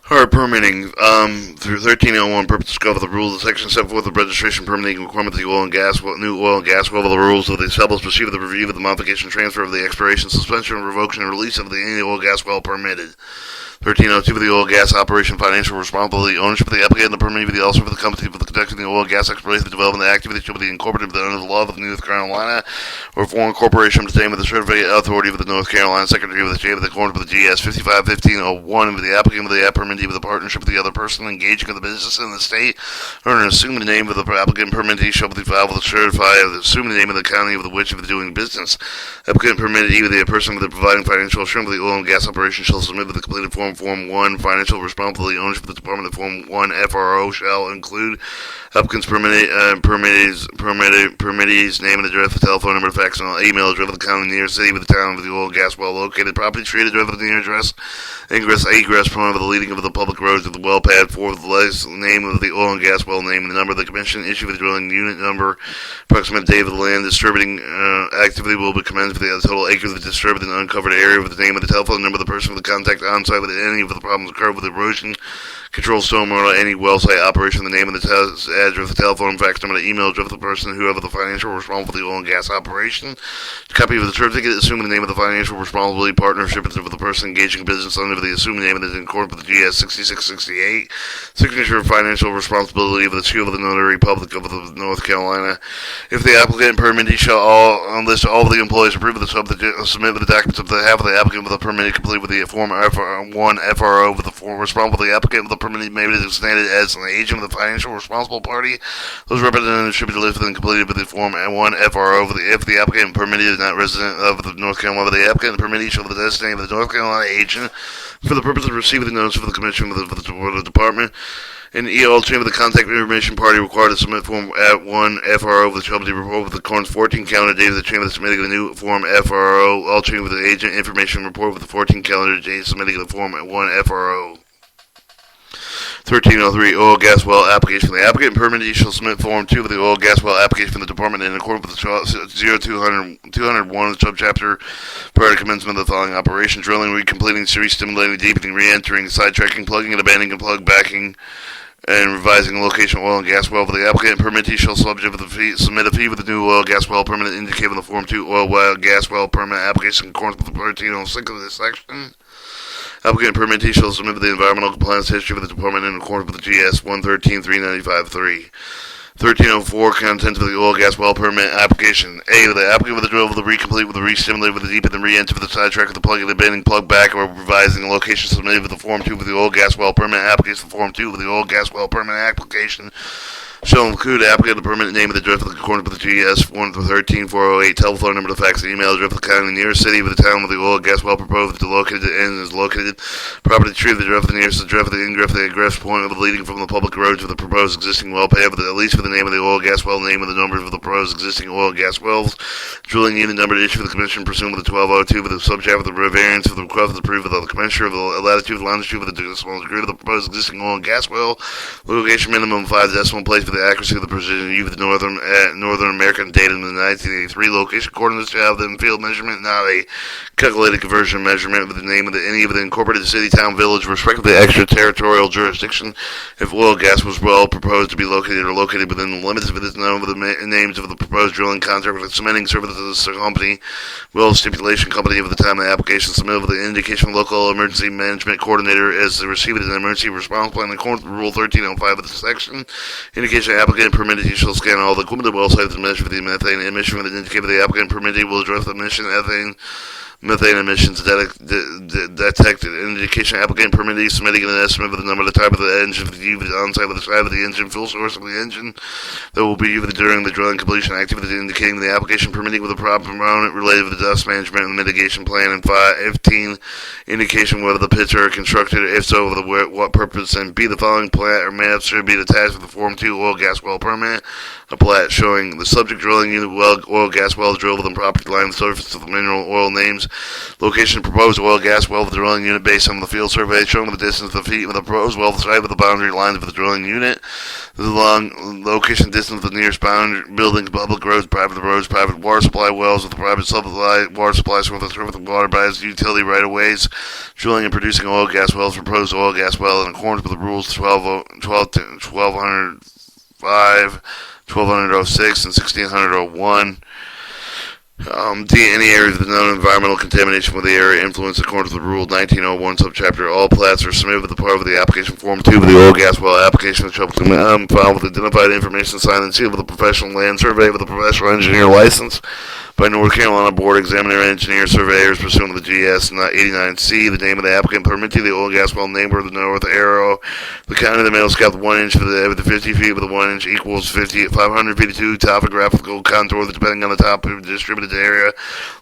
Alright, permitting. Through 1301, purpose to cover the rules of the section set forth the registration permitting requirement of the oil and gas, new oil and gas well, the rules of the established receive the review of the modification, transfer of the expiration, suspension, revocation, and release of the any oil gas well permitted. 1302 for the oil gas operation, financial responsibility, ownership of the applicant, and the permitting of the also for the company for the conducting the oil and gas exploration, the development of the activity shall be incorporated under the law of North Carolina or foreign corporation obtained with the certificate authority of the North Carolina Secretary of the State of the Corn with the GS 551501 for the applicant of the permittee with the partnership of the other person engaging in the business in the state or an assumed name of the applicant permittee shall be filed with the certified of the assumed name of the county of which of the doing business. Applicant permittee with the person with the providing financial assurance of the oil and gas operation shall submit with the completed Form 1 financial responsibility ownership of the Department of Form 1 FRO shall include applicant's permittee's name and address, the telephone number, fax, and email address of the county near city with the town of the oil and gas well located, property street address of the near address, ingress, egress point of the leading of the public roads of the well pad, for the last name of the oil and gas well name and the number of the commission, issue of the drilling unit number, approximate date of the land disturbing activity will be commenced for the total acres of the disturbed and uncovered area with the name of the telephone number of the person with the contact on site with any of the problems occur with erosion control stormwater, any well site operation, the name of the address, the telephone, fax number, the email address of the person, whoever the financial responsible for the oil and gas operation. Copy of the certificate, assuming the name of the financial responsibility partnership of the person engaging in business under the assumed name that is in accordance with the GS 6668. Signature of financial responsibility of the seal of the notary public of the North Carolina. If the applicant and permittee shall list all of the employees approved of the submit with the documents of the half of the applicant with the permittee complete with the form F1 FRO with the form responsible for the applicant with the permittee may be designated as an agent of the financial responsible party. Those representatives should be listed and completed with the form 1 FRO if the applicant and permittee is not resident of the North Carolina. The applicant and permittee shall be the designated of the North Carolina agent for the purpose of receiving the notice for the commission of the department. And all chain of the contact information party required to submit form at 1 FRO of the company report with the corn's 14 calendar date of the chain of the submitting the new form FRO. All chain with the agent information report with the 14 calendar date submitting the form at 1 FRO. 1303 oil gas well application. The applicant and permittee shall submit Form 2 for the oil gas well application from the department in accordance with the 201 subchapter prior to commencement of the following operation: drilling, recompleting, series stimulating, deepening, re-entering, sidetracking, plugging and abandoning, plug backing, and revising the location of oil and gas well. For the applicant and permittee shall submit a fee with the new oil gas well permit indicated in the Form 2 oil well gas well permit application in accordance with the 1306 of this section. Applicant and permittee shall submit the environmental compliance history of the department in accordance with the GS 113-395-3. 1304 contents of the oil gas well permit application. A. The applicant with the drill with the recomplete with the re-stimulate with the deep and the re-enter with the sidetrack with the plug and the bending plug back or revising the location submitted with the Form 2 for the oil gas well permit application. Form 2 for the oil gas well permit application shall include the applicant, the permit name of the drift of the according with the GS 113-408, telephone number, the fax, the email address of the county, the nearest city of the town with the oil gas well proposed to located and is located, property tree of the drift, the nearest the drift, the ingress, the egress point of the leading from the public roads of the proposed existing well pad, at least for the name of the oil gas well, name of the number of the proposed existing oil gas wells, drilling unit number to issue for the commission pursuant with the 1202 for the subchapter of the variance for the request of the proof of the commissioner of the latitude, longitude for the decimal degree of the proposed existing oil and gas well, location minimum 5 decimal place for the accuracy of the precision used with Northern American data in the 1983 location coordinates to have the field measurement, not a calculated conversion measurement with the name of any of the incorporated city, town, village, respectively extraterritorial jurisdiction. If oil gas was well proposed to be located or located within the limits of it is known with the names of the proposed drilling contract with the cementing services company, well stipulation company of the time of the application submitted with the indication of local emergency management coordinator as the receiver an emergency response plan in accordance with Rule 1305 of the section. Indication of applicant permittee shall scan all the equipment well sites to measure for the methane emission with the indicator the applicant permittee will address the emission methane emissions detected. Indication applicant permittee submitting an estimate of the number, the type of the engine on site with the size of the engine, fuel source of the engine that will be used during the drilling completion activity, indicating the application permitting with the proper component related to the dust management and mitigation plan. And 15 indication whether the pits are constructed, if so, for what purpose. And B, the following plat or maps should be attached with the Form 2 oil gas well permit. A plat showing the subject drilling unit well, oil gas wells drilled within property line, the surface of the mineral oil names, surveys. Location of proposed oil gas well of the drilling unit based on the field survey, showing the distance of the feet of the proposed well, the side of the boundary lines of the drilling unit, the long location distance of the nearest boundary buildings, public roads, private water supply wells with the private supply water supply source with the water by its utility right of ways, drilling and producing oil gas wells, proposed oil gas well in accordance with the rules 1205, 1206, and 1601. Any area of the known environmental contamination with the area influence according to the rule 1901 subchapter. All plats are submitted with the part of the application form 2 of the oil gas well application shall be filed with identified information signed and sealed with a professional land survey with a professional engineer license by North Carolina Board Examiner Engineer Surveyors pursuant to the GS 89C. The name of the applicant, permittee, the oil gas well name, or the north arrow, the county of the middle scale, 1 inch for the 50 feet with the 1 inch equals 552 topographical contour depending on the top of the distributed area.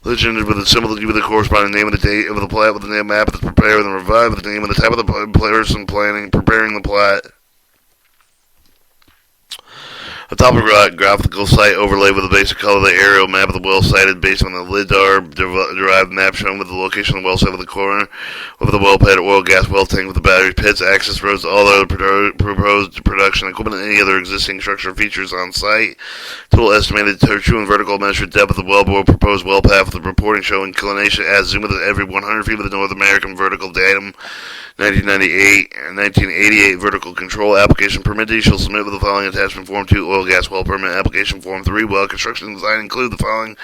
Legend with a symbol with the corresponding name of the date of the plat with the name map that's prepared and revived with the name of the type of the person planning preparing the plat. A topographical site overlay with a basic color of the aerial map of the well sited based on the LIDAR derived map showing with the location of the well site with the corner of the well pad, oil gas well tank with the battery pits, access roads, all other proposed production equipment, and any other existing structural features on site. Total estimated true and vertical measured depth of the wellbore, proposed well path with the reporting showing inclination as zoom with every 100 feet with the North American vertical datum. 1998 and 1988 vertical control application permittee shall submit with the following attachment form 2 oil gas well permit application form 3 well construction design include the following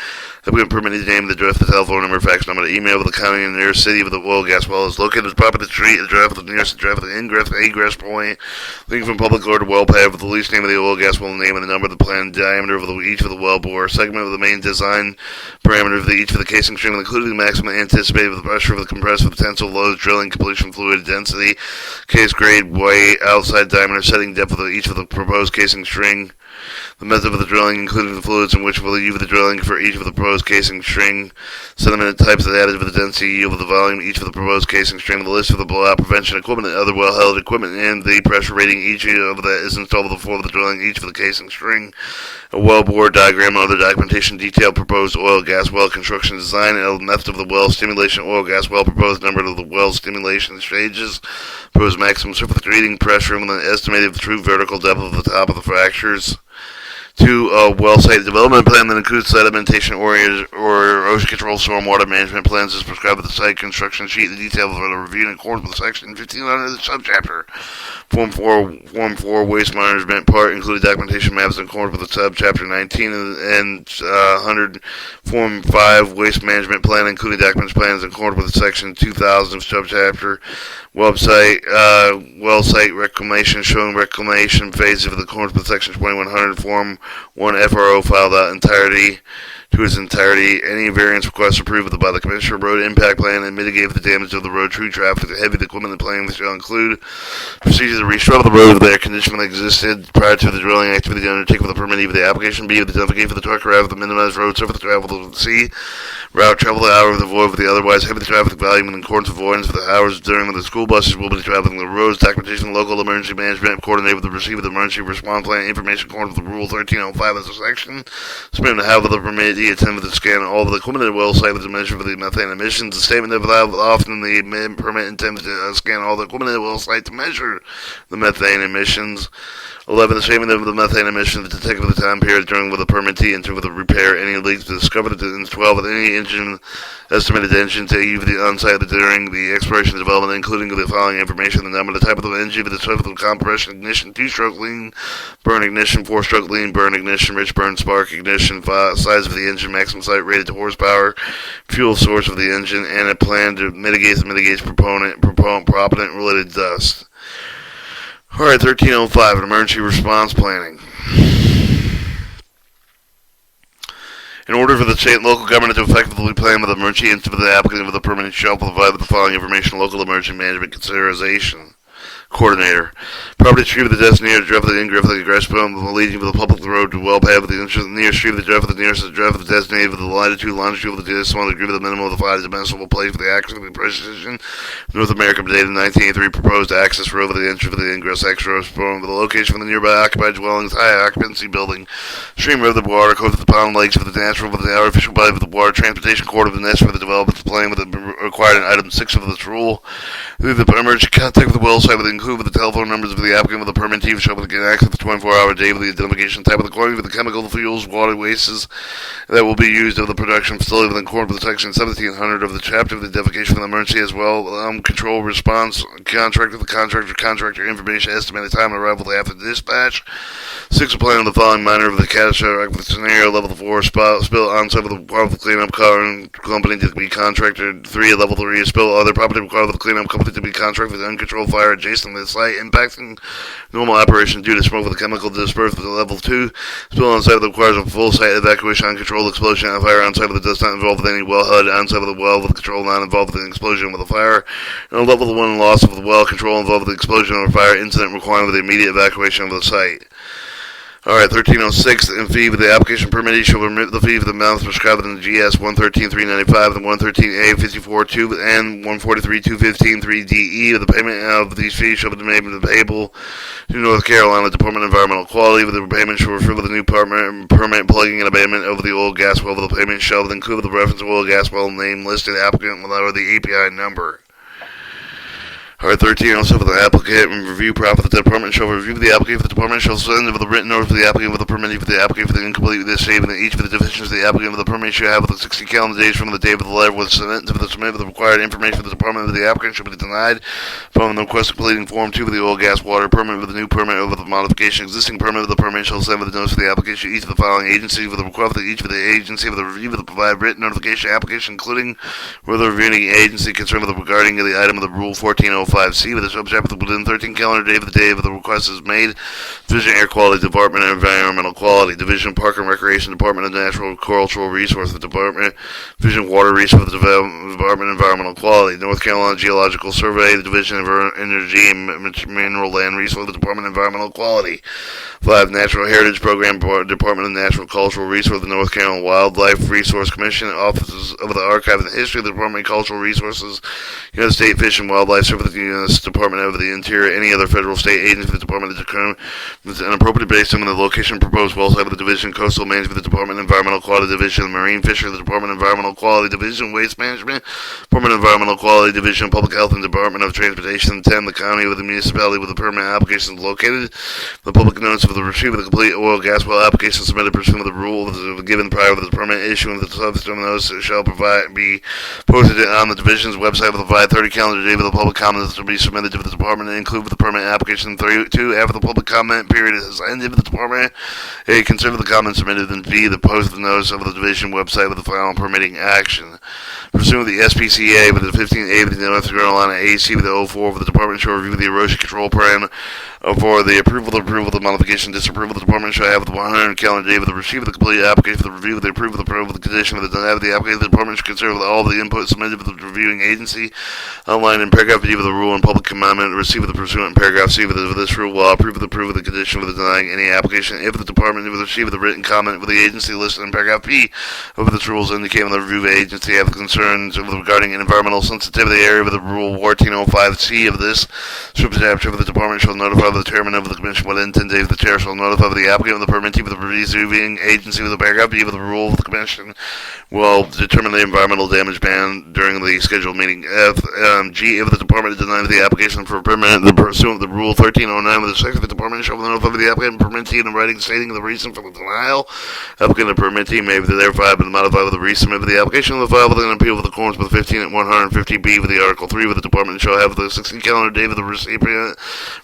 applicant permittee name, the address, the telephone number, fax number, the email with the county and the nearest city with the oil gas well is located at the top of the street, the address with the nearest address with the ingress and egress point, link from public or to well pad with the least name of the oil gas well, name and the number of the planned diameter of each of the well bore, segment of the main design parameter of each of the casing string, including the maximum anticipated with the pressure of the compressor with tensile loads, drilling completion fluid density, case grade, weight, outside diameter, setting depth of each of the proposed casing string, the method of the drilling, including the fluids in which will use the drilling for each of the proposed casing string, sediment types of the additive of the density, yield of the volume, each of the proposed casing string, the list of the blowout prevention equipment and other well-held equipment, and the pressure rating each of that is installed before the drilling each of the casing string, a well bore diagram and other documentation detail, proposed oil gas well construction design, and method of the well stimulation oil gas well, proposed number of the well stimulation stages, proposed maximum surface reading pressure, and the estimated true vertical depth of the top of the fractures. 2. Well site development plan that includes sedimentation or erosion control stormwater management plans as prescribed with the site construction sheet. The details are reviewed in accordance with section 1500 of the subchapter. Form 4 waste management part included documentation maps in accordance with the subchapter 19 and 100. Form 5 waste management plan including documents plans in accordance with section 2000 of subchapter. Website, well site reclamation showing reclamation phase of the accordance with section 2100. Form 1 FRO filed out to its entirety. Any variance requests approved by the Commissioner Road Impact Plan and mitigate the damage of the road, true traffic, the heavy equipment, and plan shall include procedures to restruggle the road with their condition that existed prior to the drilling activity undertaken with the permittee of the application. B, with the identification for the truck route, the minimized road surface travel to C, route travel the hour of the void with the otherwise heavy traffic volume in accordance with avoidance for the hours during when the school buses will be traveling the roads, documentation, local emergency management, coordinated with the receipt of the emergency response plan, information according to the rule 1305 as a section, submitting to have the permittee attend with the scan all of the equipment at well site with the measure for the methane emissions. The statement of often the permit intends to scan all the equipment at well site to measure the methane emissions. 11. The statement of the methane emissions detected for the time period during with the permittee and with the repair any leaks discovered. 12. With any engine estimated engine to use the on-site during the exploration and development, including the following information: the number, the type of the engine, the type of the compression ignition, 2-stroke lean burn ignition, 4-stroke lean burn ignition, rich burn spark ignition, size of the engine, maximum site rated to horsepower, fuel source of the engine, and a plan to mitigate propellant related dust. Alright, 1305, an emergency response planning. In order for the state and local government to effectively plan with emergency incident for the applicant with the permanent shall provide with the following information: local emergency management consideration. Coordinator. Property street of the designated draft of the ingress of the egress point leading to the public road to well pad with the nearest street of the draft of the nearest draft of the designated with the latitude, longitude of the decimal degree of the minimum of the 5 dimensional place for the access of the precision. North America dated 1983 proposed access road for the entry for the ingress extra from the location from the nearby occupied dwellings, high occupancy building, stream of the water, cove of the pond lakes for the natural with the artificial body of the water, transportation court of the nest for the development of the plane with the required in item 6 of this rule. Through the emergency contact with the well site with the include with the telephone numbers of the applicant with the permit team show with the access for 24-hour day with the identification type of the quantity of the chemical fuels, water wastes that will be used of the production facility within accordance with section 1700 of the chapter of the identification of the emergency as well. Control response contract with the contractor information estimated time of arrival after dispatch. 6 plan on the following minor of the catastrophic scenario level 4 spill on site with the cleanup company to be contracted. 3 level 3 spill other property required with the cleanup company to be contracted with uncontrolled fire adjacent to the site impacting normal operation due to smoke with a chemical dispersed with the level 2 spill on site that requires a full site evacuation, uncontrolled explosion and fire on site that does not involve with any well HUD on site of the well with control not involved with an explosion with a fire, and a level 1 loss of the well control involved with the explosion or fire incident requiring with the immediate evacuation of the site. Alright, 1306, in fee with the application permittee shall remit the fee for the amounts prescribed in the GS 113.395 and 113A 54.2 and 143.215.3DE. The payment of these fees shall be made payable to North Carolina Department of Environmental Quality. With the payment shall refer to the new permit plugging and abandonment over the oil gas well. The payment shall include the reference oil gas well name listed applicant without the API number. Alright, 1307 for the applicant and review profit. The department shall review the applicant for the department shall send for the written order for the applicant with the permittee for the applicant for the incomplete with the saving each of the deficiencies the applicant for the permit shall have within 60 calendar days from the date of the letter with submit for the submit of the required information for the department of the applicant shall be denied from the request completing form 2 for the oil gas water permit with the new permit over the modification existing permit of the permit shall send with the notice for the application each of the following agencies with the request for each of the agency for the review of the provide written notification application including whether the reviewing agency concerned with the regarding of the item of the rule 1405C with the subject within 13 calendar day of the day of the request is made. Division Air Quality Department of Environmental Quality, Division Park and Recreation Department of Natural Cultural Resources Department, Division Water Resources Department of Environmental Quality, North Carolina Geological Survey, the Division of Energy and Mineral Land Resources Department of Environmental Quality. 5. Natural Heritage Program Department of Natural Cultural Resources, the North Carolina Wildlife Resource Commission, Offices of the Archive and the History of the Department of Cultural Resources, United States Fish and Wildlife Service, the United States Department of the Interior, any other federal state agency for the Department of determine an appropriate based on the location proposed well site of the Division Coastal Management, the Department of Environmental Quality Division, Marine Fisheries, the Department of Environmental Quality Division, Waste Management, Department of Environmental Quality Division, Public Health and Department of Transportation. 10. The county with the municipality with the permit applications located. The public notice of the receipt of the complete oil gas well application submitted pursuant to the rule given prior to the permit issuing the subsequent notice shall be posted on the division's website with a provide 30 calendar day for the public comments to be submitted to the department and include with the permit application 2 after the public comment period is ended with the department. A. Consider the comments submitted and B. The post the notice of the division website with the final permitting action. Pursuant to the SPCA with the 15A with the North Carolina AC with the 04 with the department shall review the erosion control plan for the approval of the modification disapproval. The department shall have the 100 calendar day with the receipt of the complete application for the review of the approval of the condition with the denial of the application. The department should consider all the input submitted with the reviewing agency outlined in paragraph B of the rule and public comment received with the pursuant in paragraph C with this rule will approve of the condition with the denying any application if the department will receive the written comment with the agency listed in paragraph B of this rules indicating the review agency have concerns regarding an environmental sensitivity area with the rule 1405C of this chapter of the department shall notify the chairman of the commission within 10 days. The chair shall notify the applicant of the permittee with the reviewing agency with the paragraph B of the rule of the commission will determine the environmental damage ban during the scheduled meeting. G. If the department denies the application for a permit, the pursuant of the rule 1309 of the secretary of the department shall notify the applicant and permittee in writing stating the reason for the denial. Applicant and permittee may therefore be modified with the resubmit of the application of the file within an appeal with accordance with 15 and 150B with the article 3 with the department shall have the 16 calendar day of the recipient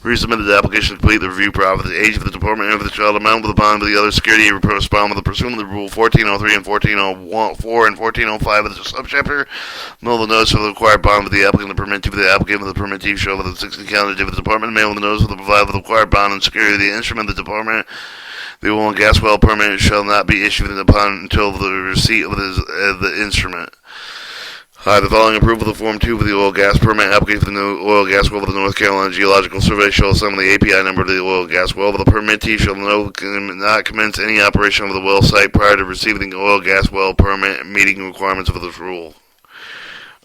resubmitted the application to complete the review prior to the age of the department and of the child amount with the bond with the other security respond with the pursuant of the rule 1403 and 1404 and 1405 of the subchapter. Mail the notice of the required bond with the applicant and the permittee with the applicant with the permittee shall with the 16 calendar day of the department mail the notice of the provide with the required bond and security of the instrument of the department. The oil and gas well permit shall not be issued upon until the receipt of the instrument. The following approval of the Form 2 for the oil gas permit application for the new oil gas well of the North Carolina Geological Survey shall assemble the API number of the oil gas well. The permittee shall not commence any operation of the well site prior to receiving the oil gas well permit meeting requirements of this rule.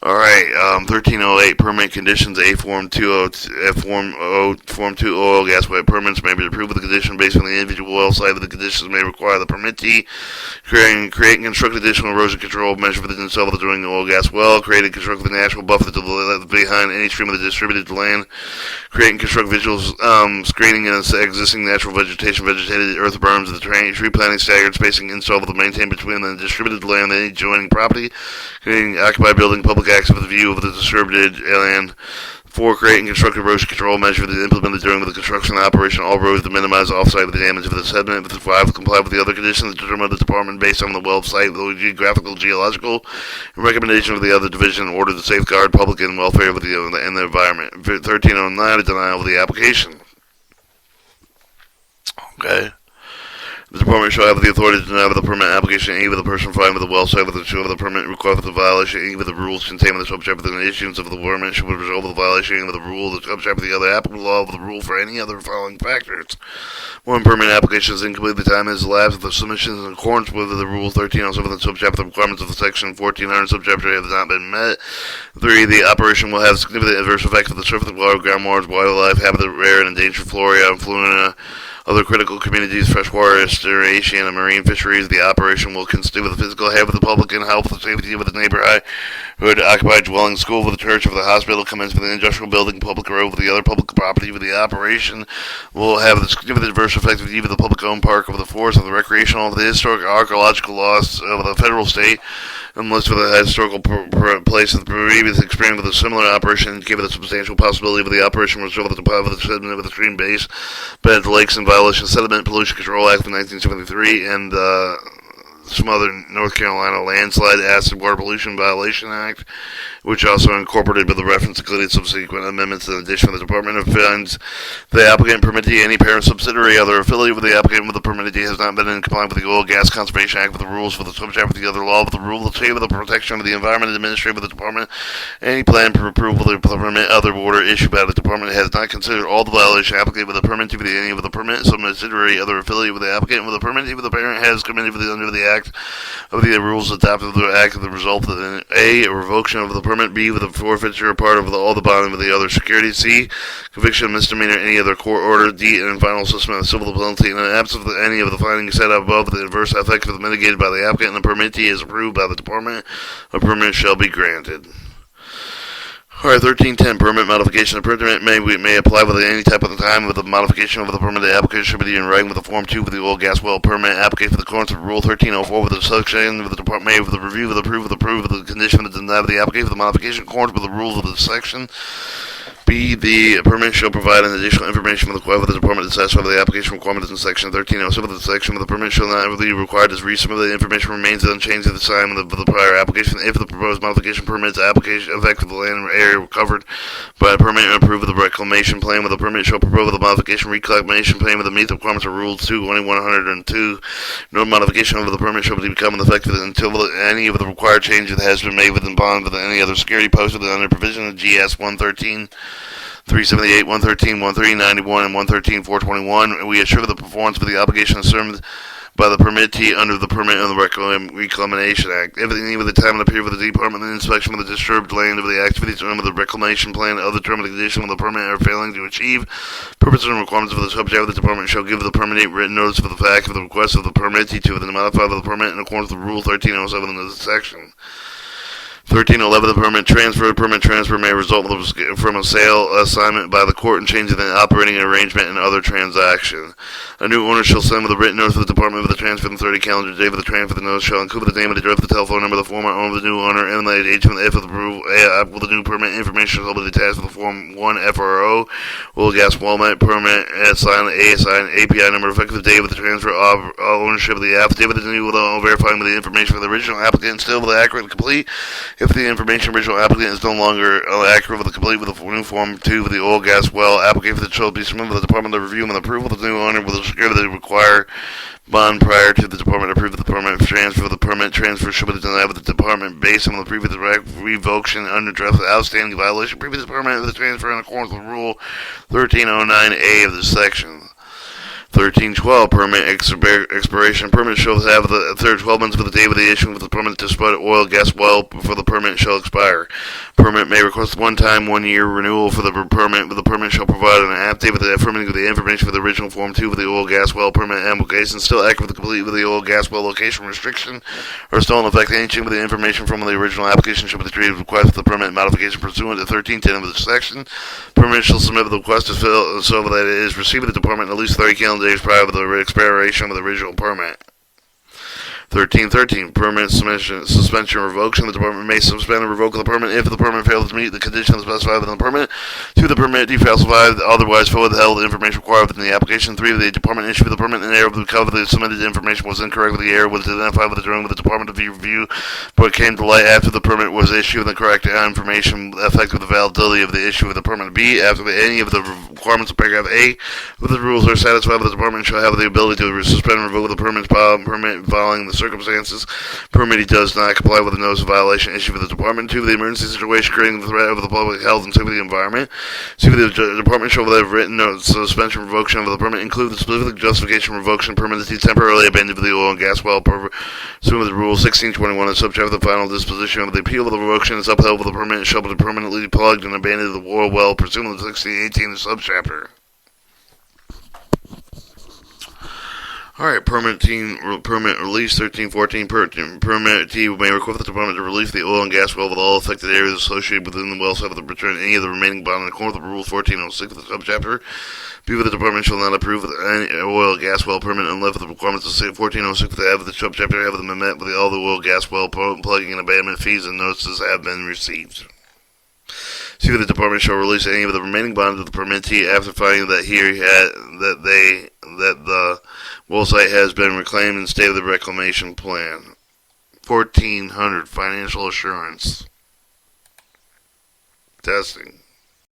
Alright, 1308 permit conditions. Form 2 oil gas well permits may be approved with the condition based on the individual well site, but the conditions may require the permittee create and construct additional erosion control measure for the install of the drilling oil gas well, create and construct the natural buffer to the behind any stream of the distributed land, create and construct visual screening and existing natural vegetation, vegetated earth berms of the tree planting, staggered spacing installed with the maintained between the distributed land and any adjoining property, creating occupied building, public access with the view of the distributed land. 4. Create and construct erosion control measure that is implemented during the construction and operation of all roads to minimize off-site the damage of the sediment. 5. Comply with the other conditions determined by the department based on the well site, the geographical, geological, and recommendation of the other division in order to safeguard public and welfare of the environment. 1309. A denial of the application. Okay. The department shall have the authority to deny the permit application any of the person filing with the well site with the show of the permit required for the violation any of the rules contained in the subchapter of the issuance of the permit should result of the violation of the rule, the subchapter of the other applicable law of the rule for any other following factors. 1. Permit application is incomplete. The time is elapsed. The submission is in accordance with the rule 1307 the subchapter the requirements of the section 1400 subchapter have not been met. 3. The operation will have significant adverse effects for the surface water, groundwater, wildlife, habitat, rare and endangered flora and fauna, other critical communities, freshwater, estuarine, and marine fisheries. The operation will constitute the physical health of the public and health and safety of the neighborhood, occupied dwelling, school, for the church, for the hospital, commence with the industrial building, public road, for the other public property. For the operation will have the significant adverse effects of either the public-owned park, of the forest, of the recreational, of the historic, archaeological loss of the federal, state, unless for the historical place of the previous experience with a similar operation, given the substantial possibility of the operation result of the sediment of the stream base, beds, lakes, and violation of Sediment Pollution Control Act of 1973, and some other North Carolina landslide acid water pollution violation act, which also incorporated with the reference including subsequent amendments in addition to the Department of Finance. The applicant, permittee, any parent, subsidiary, other affiliate with the applicant with the permittee has not been in compliance with the Oil Gas Conservation Act with the rules for the subchapter of the other law with the rule of the chain of the protection of the environment administrative of the department. Any plan for approval of the permit other order issued by the department has not considered all the violation applicable with the permittee with any of the permit subsidiary, other affiliate with the applicant with the permittee with the parent has committed under the act of the rules adopted of the act of the result of A revocation of the permit, B with a forfeiture or part of all the bond with the other security, C conviction, misdemeanor, any other court order, D and final assessment of civil penalty. In the absence of any of the findings set above, the adverse effect of mitigated by the applicant and the permittee is approved by the department, a permit shall be granted. Alright, 1310, permit modification. The permit may apply with any type of the time of the modification of the permit. The application should be in writing with the Form 2 for the oil gas well permit application for the accordance of Rule 1304 with the section of the department made with the review of the approve of the condition of the denial of the application for the modification accordance with the rules of the section. B. The permit shall provide an additional information from the required for the department to satisfy the application requirements in section 1307. The section of the permit shall not be required as resubmit the information remains unchanged at the time of the prior application. If the proposed modification permits application effect of the land area covered by a permit and approve of the reclamation plan, with the permit shall propose the modification reclamation plan with the meet the requirements of Rules 2-102. No modification of the permit shall become effective until any of the required changes has been made within bond with any other security posted under provision of GS 113. 378, 113, 11391, and 113-421. We assure the performance of the obligation assumed by the permittee under the Permit and the Reclamation Act. If any of the time and the period of the department and inspection of the disturbed land of the activities under the reclamation plan, other term of the condition of the permit are failing to achieve purposes and requirements of the subject of the department shall give the permittee written notice of the fact of the request of the permittee to the modify the permit in accordance with Rule 1307 of the section. 1311, the permit transfer may result from a sale assignment by the court and change in the operating arrangement and other transaction. A new owner shall send with a written notice of the department of the transfer in 30 calendar day for the transfer. The notice shall include the name of the address, the telephone number of the former owner of the new owner, and the agent. If of the approval, with the new permit information shall be attached to the Form 1 FRO, oil gas Walmart permit, assigned API number, effective date of the transfer of ownership of the affidavit of the new owner, verifying with the information for the original applicant still with the accurate and complete If the information original applicant is no longer accurate with the complete with the new Form 2 with the oil, gas, well application shall be submitted to the Department of Review and approval. The new owner will secure the required bond prior to the Department approve the permit transfer. The permit transfer should be denied with the Department based on the previous revocation under draft outstanding violation. Previous permit of the transfer in accordance with Rule 1309A of this section. 1312 permit expiration. Permit shall have the third 12 months of the date of the issuing of the permit to spud oil, gas well before the permit shall expire. Permit may request one-time 1-year renewal for the permit, but the permit shall provide an affidavit affirming the information for the original Form 2 of the oil, gas well permit application still accurate with the complete with the oil, gas well location restriction or still in effect. Any change with the information from the original application shall be treated request for the permit modification pursuant to 1310 of this section. Permit shall submit the request to fill so that it is received at the department at least 30 calendar days prior to the expiration of the original permit. 1313 permit suspension or revocation. The department may suspend or revoke the permit if the permit fails to meet the conditions specified within the permit. 2. The permit defalsified, otherwise withheld the information required within the application. 3. The department issued the permit in error because the submitted information was incorrect. With the error was identified with the drawing with the Department of Review, but came to light after the permit was issued. The correct information affected the validity of the issue of the permit. B. After any of the requirements of paragraph A of the rules are satisfied, the department shall have the ability to suspend and revoke the permit following the circumstances. Permittee does not comply with the notice of violation issued with the department. 2. The emergency situation creating the threat of the public health and safety of the environment. 3. The department shall have written notice of suspension or revocation of the permit include the specific justification revocation permittee temporarily abandoned for the oil and gas well pursuant with the Rule 1621 and subject to the final disposition of the appeal of the revocation is upheld with the permit shall be permanently plugged and abandoned the oil well pursuant to 1618 subchapter. Alright, permit release 1314. Permittee may request the department to release the oil and gas well with all affected areas associated within the well site with the return any of the remaining bond in accordance with Rule 1406 of the subchapter. B. The department shall not approve any oil gas well permit unless the requirements of 1406 of the subchapter have been met with all the oil gas well plugging and abandonment fees and notices have been received. C. The department shall release any of the remaining bonds of the permittee after finding that the well site has been reclaimed in state of the reclamation plan. 1400 financial assurance. Testing.